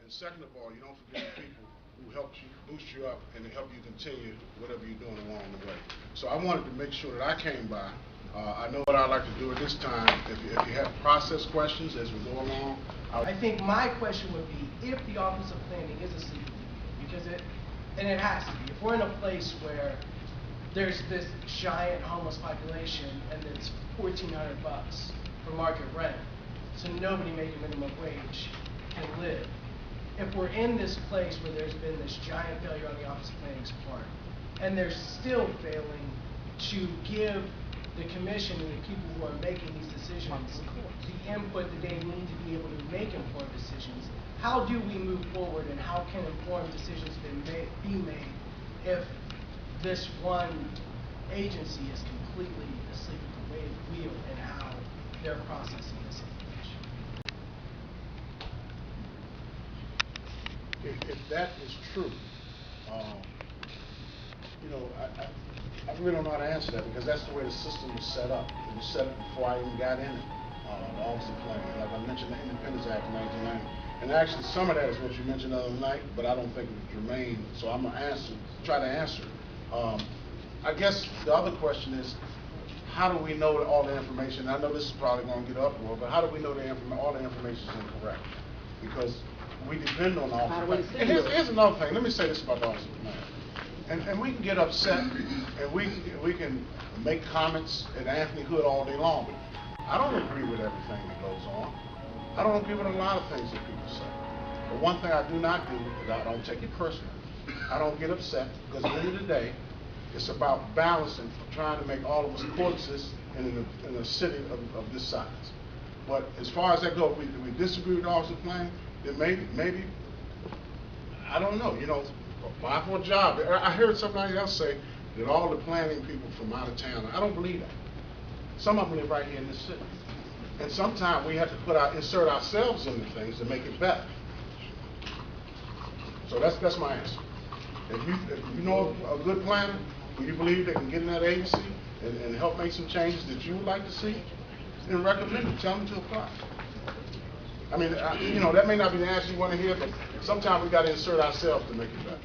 And second of all, you don't forget the people who helped you, boost you up, and to help you continue whatever you're doing along the way. So I wanted to make sure that I came by. I know what I'd like to do at this time. If you have process questions as we go along. I think my question would be if the Office of Planning is a sleeping because it has to be. If we're in a place where there's this giant homeless population and it's $1,400 for market rent, so nobody making minimum wage can live. If we're in this place where there's been this giant failure on the Office of Planning's part, and they're still failing to give the commission and the people who are making these decisions the input that they need to be able to make informed decisions, how do we move forward and how can informed decisions be made if this one agency is completely asleep at the wheel and how they're processing this information? If that is true, I really don't know how to answer that because that's the way the system was set up. It was set up before I even got in it, the Office of Planning. Like I mentioned, the Independence Act of 1990. And actually, some of that is what you mentioned the other night, but I don't think it was germane, so I'm going to try to answer. I guess the other question is, how do we know that all the information, I know this is probably going to get uproar, but how do we know all the information is incorrect? Because we depend on the Office of Planning. And here's another thing. Let me say this about the Office of Planning. And we can get upset, and we can make comments at Anthony Hood all day long, but I don't agree with everything that goes on. I don't agree with a lot of things that people say. But one thing I do not do is I don't take it personally. I don't get upset, because at the end of the day, it's about balancing, trying to make all of us courtesies in a city of this size. But as far as that goes, if we disagree with the Office of Planning, then maybe, I don't know, apply for a job. I heard somebody else say that all the planning people from out of town, I don't believe that. Some of them live right here in this city. And sometimes we have to insert ourselves into things to make it better. So that's my answer. If you know a good planner, who you believe they can get in that agency and help make some changes that you would like to see, then recommend it. Tell them to apply. I mean, that may not be the answer you want to hear, but sometimes we got to insert ourselves to make it better.